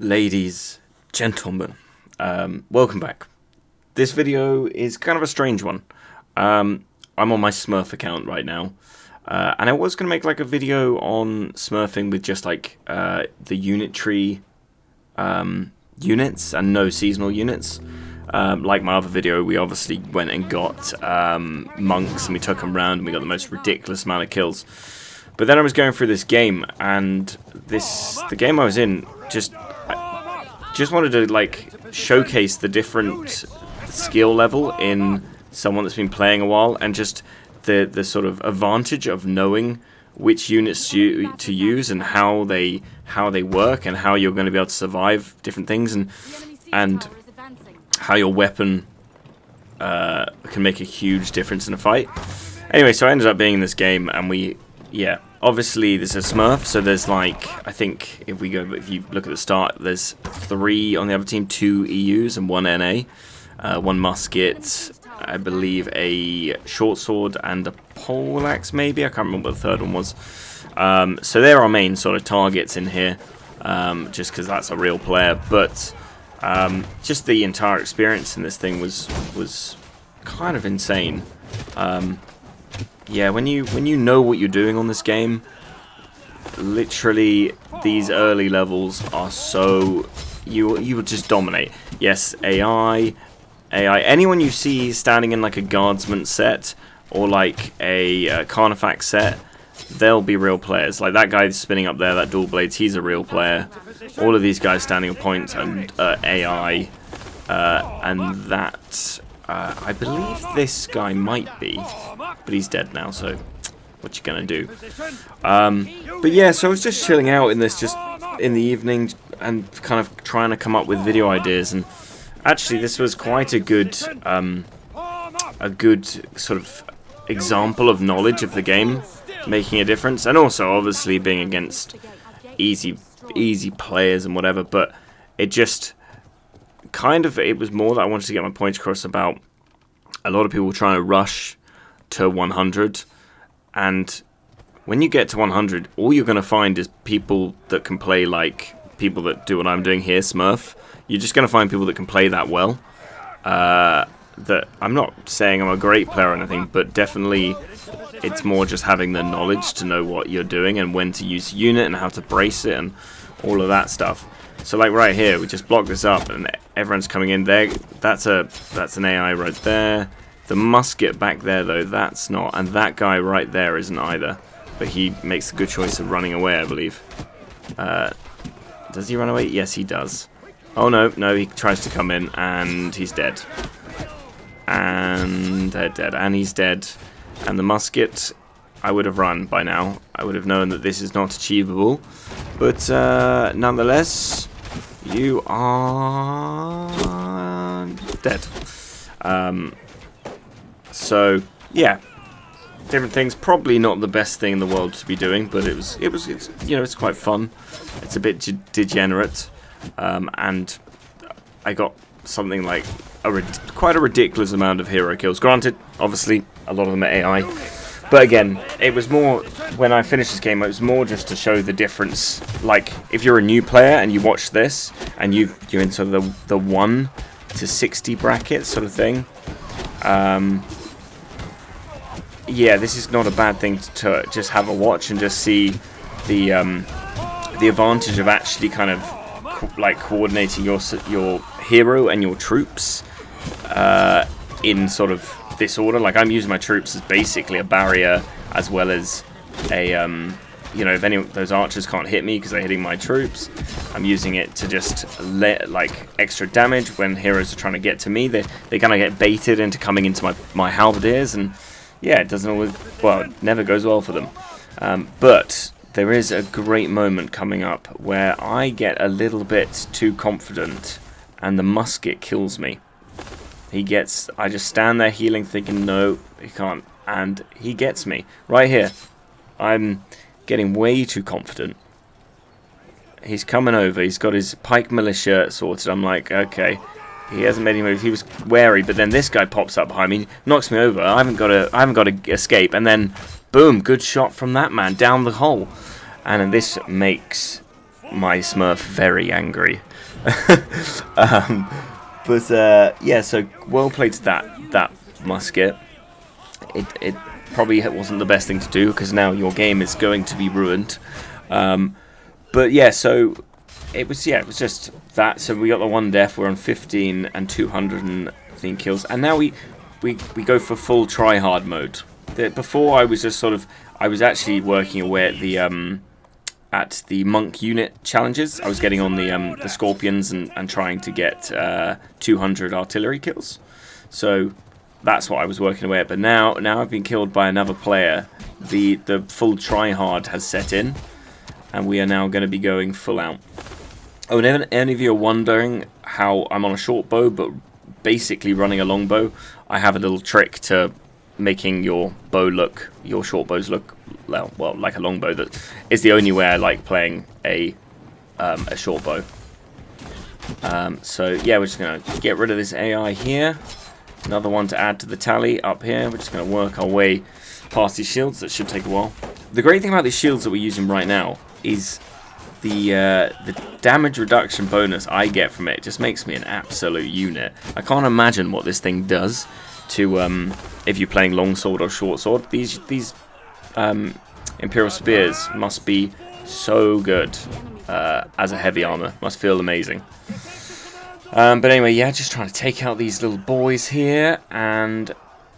Ladies, gentlemen, welcome back. This video is kind of a strange one. I'm on my Smurf account right now, and I was going to make like a video on Smurfing with just like the unit tree units and no seasonal units. Like my other video, we obviously went and got monks and we took them around and we got the most ridiculous amount of kills. But then I was going through this game, and the game I was in just wanted to like showcase the different skill level in someone that's been playing a while, and just the sort of advantage of knowing which units to use and how they work and how you're going to be able to survive different things, and how your weapon can make a huge difference in a fight. Anyway, so I ended up being in this game, and obviously there's a Smurf, so there's like, I think if you look at the start, there's 3 on the other team, 2 EUs and 1 NA, 1 musket, I believe a short sword and a poleaxe maybe, I can't remember what the third one was. So they're our main sort of targets in here, just because that's a real player, but just the entire experience in this thing was kind of insane. Yeah, when you know what you're doing on this game, literally these early levels are so you will just dominate. Yes, AI, anyone you see standing in like a guardsman set or like a carnifax set, they'll be real players. Like that guy spinning up there, that dual blades, he's a real player. All of these guys standing on point and AI, and that. I believe this guy might be, but he's dead now, so what you gonna do? But yeah, so I was just chilling out in this, just in the evening, and kind of trying to come up with video ideas, and actually this was quite a good sort of example of knowledge of the game making a difference, and also obviously being against easy players and whatever, but it just it was more that I wanted to get my point across about a lot of people trying to rush to 100, and when you get to 100, all you're going to find is people that can play like people that do what I'm doing here, Smurf. You're just going to find people that can play that well. That I'm not saying I'm a great player or anything, but definitely it's more just having the knowledge to know what you're doing and when to use a unit and how to brace it and all of that stuff. So like right here, we just block this up and everyone's coming in there. That's an AI right there. The musket back there though, that's not, and that guy right there isn't either. But he makes a good choice of running away, I believe. Does he run away? Yes, he does. Oh no, he tries to come in and he's dead. And they're dead, and he's dead. And the musket, I would have run by now. I would have known that this is not achievable. But nonetheless, you are dead. So yeah, different things. Probably not the best thing in the world to be doing, but it's quite fun. It's a bit degenerate, and I got something like quite a ridiculous amount of hero kills. Granted, obviously a lot of them are AI. But again, it was more, when I finished this game, it was more just to show the difference. Like, if you're a new player and you watch this, and you're in sort of the 1 to 60 bracket sort of thing, yeah, this is not a bad thing to just have a watch and just see the advantage of actually kind of like coordinating your hero and your troops in sort of this order. Like I'm using my troops as basically a barrier, as well as a if any of those archers can't hit me because they're hitting my troops, I'm using it to just let like extra damage when heroes are trying to get to me. They kind of get baited into coming into my halberdiers, and yeah, it doesn't always, well, it never goes well for them. But there is a great moment coming up where I get a little bit too confident and the musket kills me. I just stand there healing, thinking, no, he can't, and he gets me. Right here. I'm getting way too confident. He's coming over, he's got his pike militia sorted. I'm like, okay, he hasn't made any move. He was wary, but then this guy pops up behind me, knocks me over. I haven't got to escape, and then boom, good shot from that man down the hole. And this makes my Smurf very angry. Yeah, so well played to that musket. It probably wasn't the best thing to do because now your game is going to be ruined. But yeah, so it was just that. So we got the one death. We're on 15 and 215 kills, and now we go for full try hard mode. Before I was just sort of I was actually working away at the monk unit challenges. I was getting on the scorpions and trying to get 200 artillery kills. So that's what I was working away at. But now I've been killed by another player. The full try hard has set in, and we are now going to be going full out. Oh, and any of you are wondering how I'm on a short bow, but basically running a long bow, I have a little trick to making your short bows look well like a long bow. That is the only way I like playing a short bow. So yeah, we're just gonna get rid of this AI here. Another one to add to the tally up here. We're just gonna work our way past these shields. That should take a while. The great thing about these shields that we're using right now is the damage reduction bonus I get from it. It just makes me an absolute unit. I can't imagine what this thing does to if you're playing longsword or short sword. These Imperial Spears must be so good as a heavy armor. Must feel amazing. But anyway, yeah, just trying to take out these little boys here and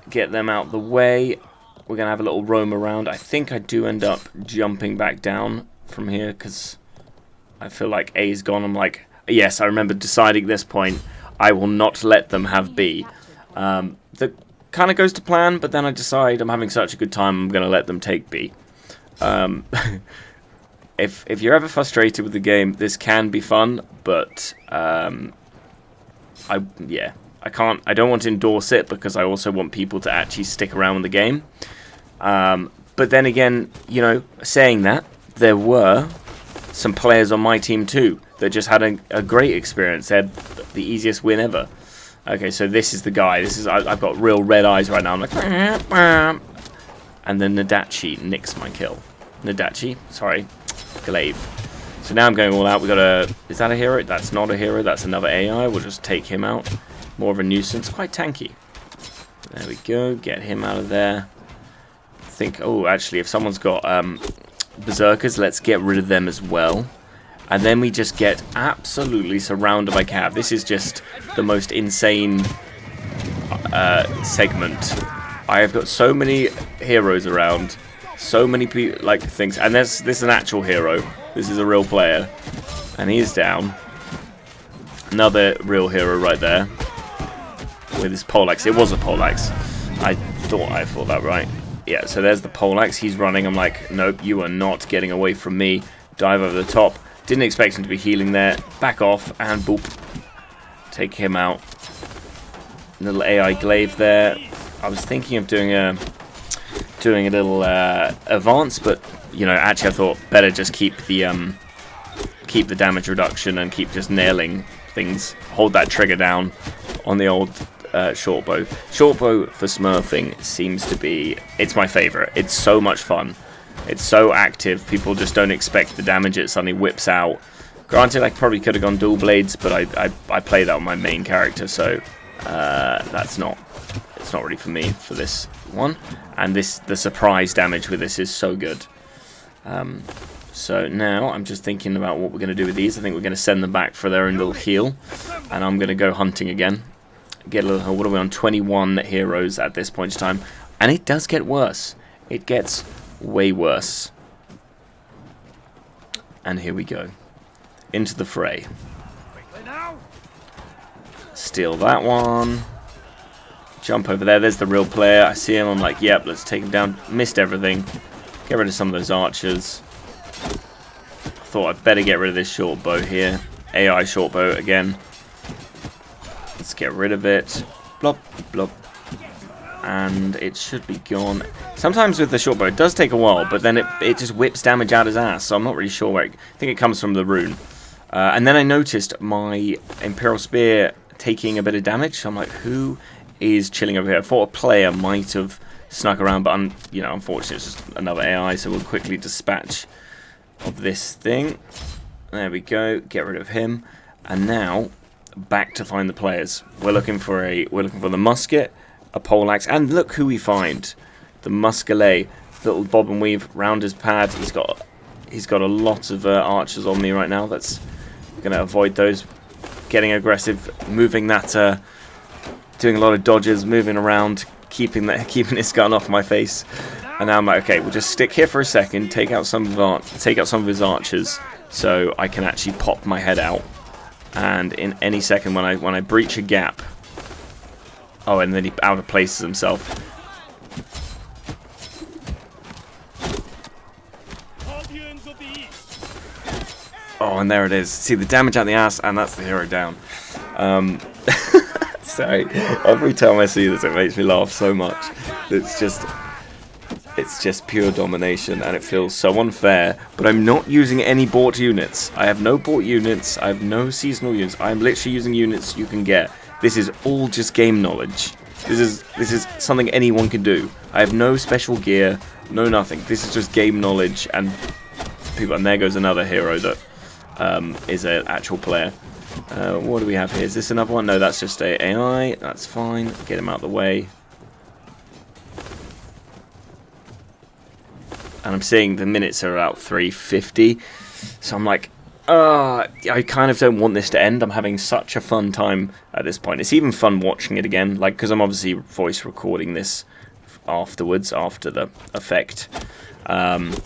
get them out the way. We're going to have a little roam around. I think I do end up jumping back down from here because I feel like A is gone. I'm like, yes, I remember deciding at this point I will not let them have B. That kind of goes to plan, but then I decide I'm having such a good time I'm going to let them take B. If you're ever frustrated with the game, this can be fun, but I don't want to endorse it because I also want people to actually stick around with the game. But then again, you know, saying that, there were some players on my team too that just had a great experience. They had the easiest win ever. Okay, so this is the guy. I've got real red eyes right now. I'm like, and then Nadachi nicks my kill. Nadachi, sorry, Glaive. So now I'm going all out. Is that a hero? That's not a hero. That's another AI. We'll just take him out. More of a nuisance. Quite tanky. There we go. Get him out of there. Oh, actually, if someone's got berserkers, let's get rid of them as well. And then we just get absolutely surrounded by cav. This is just the most insane segment. I have got so many heroes around, so many things, and this is an actual hero. This is a real player, and he is down. Another real hero right there with his poleaxe. It was a poleaxe. I thought that right. Yeah, so there's the poleaxe. He's running. I'm like, nope, you are not getting away from me. Dive over the top. Didn't expect him to be healing there. Back off and boop. Take him out. Little AI glaive there. I was thinking of doing a little advance, but you know, actually I thought better just keep the damage reduction and keep just nailing things. Hold that trigger down on the old short bow. Short bow for smurfing seems to be, it's my favorite. It's so much fun. It's so active. People just don't expect the damage it suddenly whips out. Granted, I probably could have gone dual blades, but I play that on my main character, so it's not really for me for this one. And the surprise damage with this is so good. So now I'm just thinking about what we're going to do with these. I think we're going to send them back for their own little heal, and I'm going to go hunting again. Get a little. What are we on? 21 heroes at this point in time, and it does get worse. It gets way worse. And here we go. Into the fray. Steal that one. Jump over there. There's the real player. I see him. I'm like, yep, let's take him down. Missed everything. Get rid of some of those archers. Thought I'd better get rid of this short bow here. AI short bow again. Let's get rid of it. Blop, blop. And it should be gone. Sometimes with the short bow, it does take a while, but then it just whips damage out his ass, so I'm not really sure where I think it comes from the rune. And then I noticed my Imperial Spear taking a bit of damage, so I'm like, who is chilling over here? I thought a player might have snuck around, but unfortunately it's just another AI, so we'll quickly dispatch of this thing. There we go, get rid of him. And now, back to find the players. We're looking for the musket, a poleaxe, and look who we find. The muskelet, little bob and weave round his pad. He's got a lot of archers on me right now. That's gonna avoid those. Getting aggressive, moving that, doing a lot of dodges, moving around, keeping this gun off my face. And now I'm like, okay, we'll just stick here for a second, take out some of his archers, so I can actually pop my head out. And in any second, when I breach a gap, oh, and then he out of places himself. Oh, and there it is. See the damage out the ass, and that's the hero down. Sorry, every time I see this, it makes me laugh so much. It's just pure domination, and it feels so unfair. But I'm not using any bought units. I have no bought units. I have no seasonal units. I'm literally using units you can get. This is all just game knowledge. This is something anyone can do. I have no special gear, no nothing. This is just game knowledge and people. And there goes another hero that is an actual player. What do we have here? Is this another one? No, that's just a AI. That's fine. Get him out of the way. And I'm seeing the minutes are about 350. So I'm like, I kind of don't want this to end. I'm having such a fun time at this point. It's even fun watching it again, like, because I'm obviously voice recording this afterwards, after the effect. And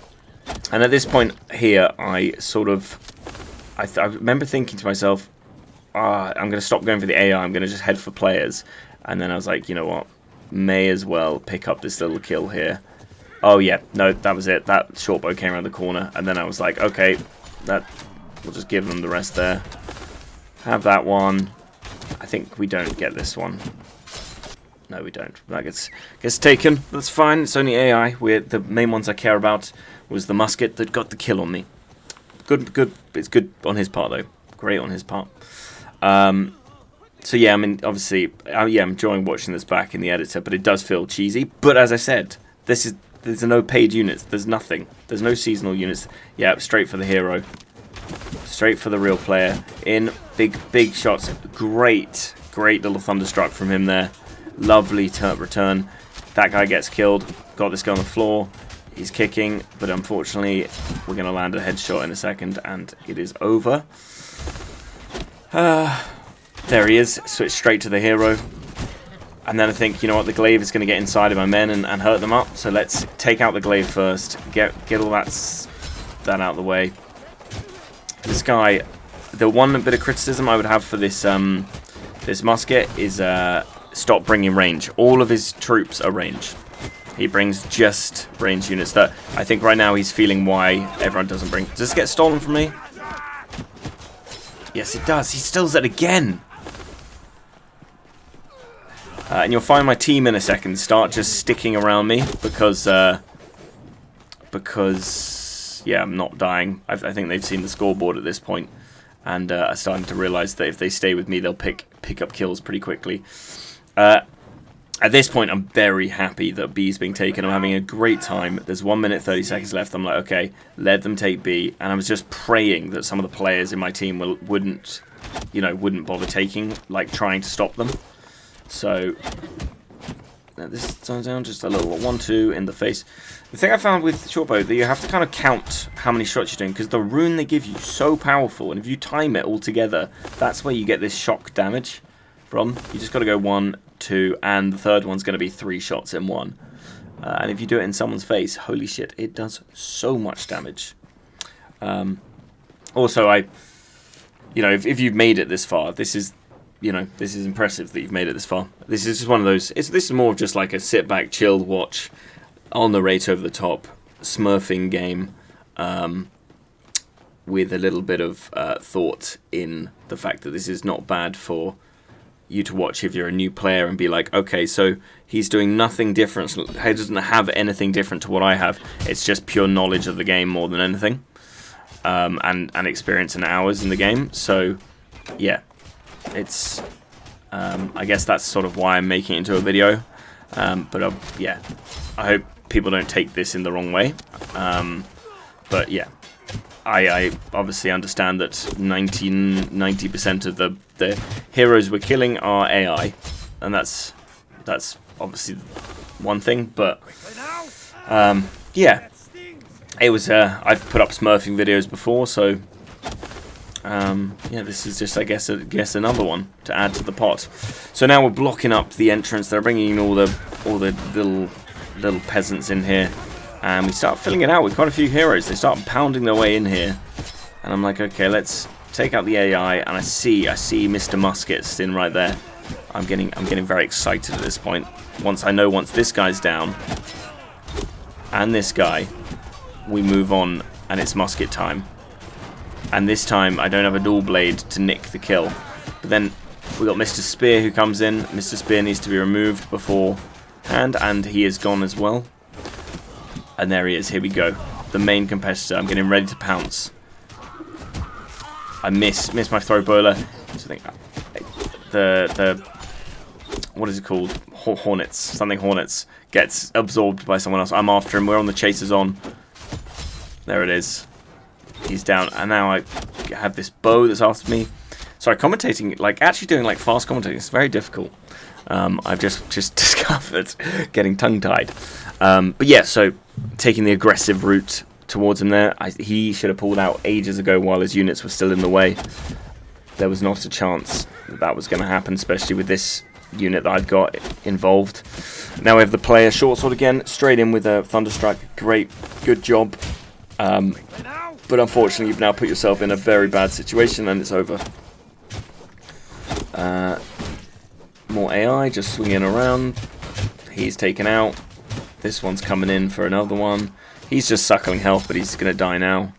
at this point here, I remember thinking to myself, I'm going to stop going for the AI, I'm going to just head for players. And then I was like, you know what, may as well pick up this little kill here. Oh yeah, no, that was it. That short bow came around the corner, and then I was like, okay, we'll just give them the rest there. Have that one. I think we don't get this one. No, we don't. That gets taken. That's fine. It's only AI. The main ones I care about was the musket that got the kill on me. Good. It's good on his part though. Great on his part. So yeah, I mean, obviously, I'm enjoying watching this back in the editor, but it does feel cheesy. But as I said, there's no paid units. There's nothing. There's no seasonal units. Yeah, straight for the hero. Straight for the real player. In big shots. Great little thunderstruck from him there. Lovely return. That guy gets killed. Got this guy on the floor. He's kicking, but unfortunately, we're going to land a headshot in a second, and it is over. There he is. Switch straight to the hero. And then I think, you know what, the glaive is going to get inside of my men and hurt them up. So let's take out the glaive first. Get all that out of the way. This guy, the one bit of criticism I would have for this this musket is stop bringing range. All of his troops are range. He brings just range units. That I think right now he's feeling why everyone doesn't bring. Does this get stolen from me? Yes, it does. He steals it again. And you'll find my team in a second start just sticking around me because yeah, I'm not dying. I think they've seen the scoreboard at this point and are starting to realise that if they stay with me, they'll pick up kills pretty quickly. At this point, I'm very happy that B's being taken. I'm having a great time. There's 1 minute 30 seconds left. I'm like, okay, let them take B. And I was just praying that some of the players in my team wouldn't bother taking, like trying to stop them. So this turns down just a little 1-2 in the face. The thing I found with shortbow that you have to kind of count how many shots you're doing because the rune they give you is so powerful, and if you time it all together, that's where you get this shock damage from. You just got to go 1, 2, and the third one's going to be 3 shots in one. And if you do it in someone's face, holy shit, it does so much damage. Also, if you've made it this far, this is impressive that you've made it this far. This is just one of those. This is more of just like a sit back, chill, watch. I'll narrate over the top Smurfing game with a little bit of thought in the fact that this is not bad for you to watch if you're a new player and be like, okay, so he's doing nothing different. He doesn't have anything different to what I have. It's just pure knowledge of the game more than anything, and experience and hours in the game. So, yeah. It's, I guess that's sort of why I'm making it into a video, but yeah, I hope people don't take this in the wrong way, but yeah, I obviously understand that 90% of the heroes we're killing are AI, and that's obviously one thing. But yeah, it was. I've put up Smurfing videos before, so yeah, this is just I guess another one to add to the pot. So now we're blocking up the entrance. They're bringing in all the little peasants in here. And we start filling it out with quite a few heroes. They start pounding their way in here. And I'm like, okay, let's take out the AI. And I see Mr. Musket sitting right there. I'm getting very excited at this point. Once this guy's down, and this guy, we move on, and it's musket time. And this time, I don't have a dual blade to nick the kill. But then we got Mr. Spear who comes in. Mr. Spear needs to be removed beforehand, and he is gone as well. And there he is. Here we go. The main competitor. I'm getting ready to pounce. I miss my throw bowler. So I think the what is it called? Hornets. Something Hornets gets absorbed by someone else. I'm after him. We're on the chasers on. There it is. He's down. And now I have this bow that's after me. Sorry, commentating, like actually doing like fast commentating, it's very difficult. I've just discovered getting tongue-tied. But yeah, so taking the aggressive route towards him there. He should have pulled out ages ago while his units were still in the way. There was not a chance that was going to happen, especially with this unit that I've got involved. Now we have the player short sword again, straight in with a Thunderstruck. Great, good job. But unfortunately, you've now put yourself in a very bad situation, and it's over. More AI just swinging around. He's taken out. This one's coming in for another one. He's just suckling health, but he's going to die now.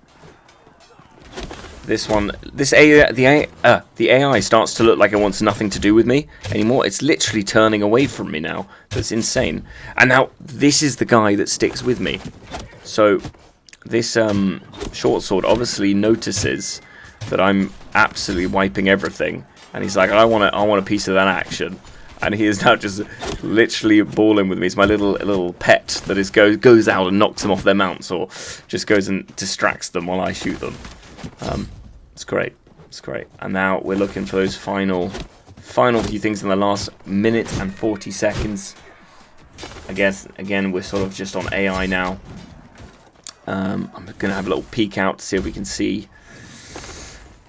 This one, the AI starts to look like it wants nothing to do with me anymore. It's literally turning away from me now. That's insane. And now this is the guy that sticks with me. So this short sword obviously notices that I'm absolutely wiping everything, and he's like, I want a piece of that action. And he is now just literally balling with me. It's my little pet that goes out and knocks them off their mounts, or just goes and distracts them while I shoot them. It's great. It's great. And now we're looking for those final few things in the last minute and 40 seconds. I guess again we're sort of just on AI now. I'm gonna have a little peek out to see if we can see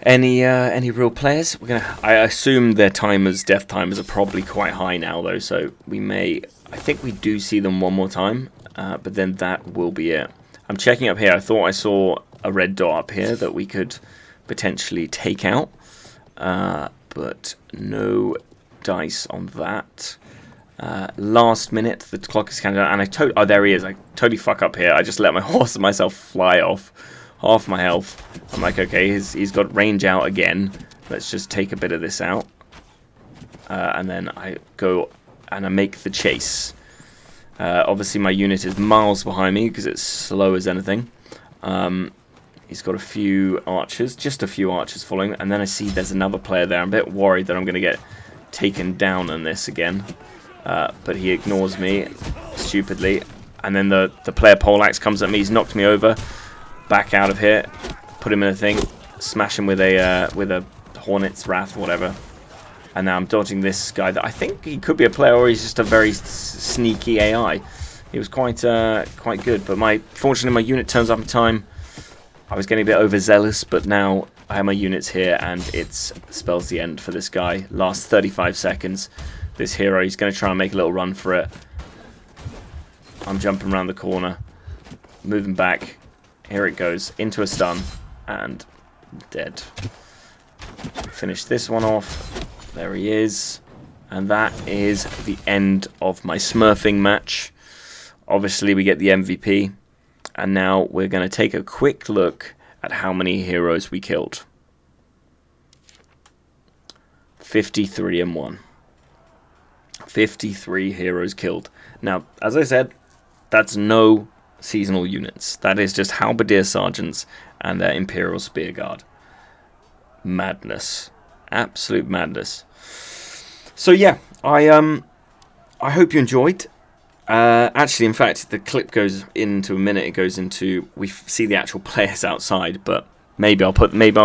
any real players. I assume their death timers are probably quite high now though, so I think we do see them one more time, but then that will be it. I'm checking up here. I thought I saw a red dot up here that we could potentially take out, but no dice on that. Last minute, the clock is counting down, and oh, there he is. I totally fuck up here. I just let my horse and myself fly off. Half my health. I'm like, okay, he's got range out again. Let's just take a bit of this out. And then I go and I make the chase. Obviously my unit is miles behind me because it's slow as anything. He's got a few archers, just a few archers following. And then I see there's another player there. I'm a bit worried that I'm going to get taken down on this again. But he ignores me stupidly. And then the player poleaxe comes at me. He's knocked me over. Back out of here, put him in a thing, smash him with a Hornet's Wrath, whatever. And now I'm dodging this guy that I think he could be a player, or he's just a very sneaky AI. He was quite good, but fortunately my unit turns up in time. I was getting a bit overzealous, but now I have my units here, and it spells the end for this guy. Last 35 seconds. This hero, he's going to try and make a little run for it. I'm jumping around the corner, moving back. Here it goes, into a stun, and dead. Finish this one off. There he is. And that is the end of my Smurfing match. Obviously, we get the MVP. And now we're going to take a quick look at how many heroes we killed. 53 and 1. 53 heroes killed. Now, as I said, that's no seasonal units. That is just halberdier sergeants and their Imperial Spear Guard. Madness. Absolute madness. So yeah, I hope you enjoyed. Actually, in fact, the clip goes into a minute. It goes into, we see the actual players outside, but maybe I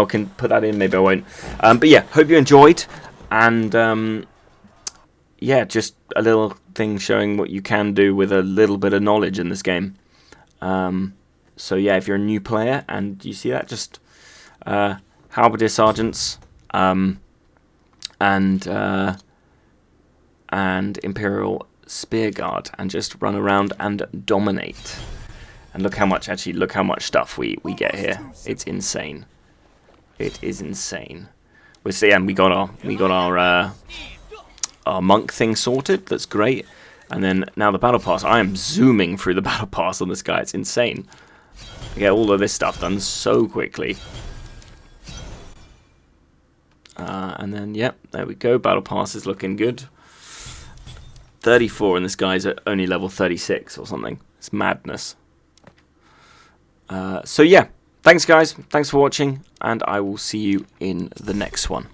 can put that in, maybe I won't. But yeah, hope you enjoyed, and yeah, just a little thing showing what you can do with a little bit of knowledge in this game. So yeah, if you're a new player and you see that, just halberdier sergeants and Imperial Spear Guard, and just run around and dominate. And look how much stuff we get here. It's insane. It is insane. And we got our monk thing sorted. That's great. And then now the battle pass. I am zooming through the battle pass on this guy. It's insane. I get all of this stuff done so quickly. And then yep, there we go. Battle pass is looking good. 34, and this guy's at only level 36 or something. It's madness. So yeah, thanks guys, thanks for watching, and I will see you in the next one.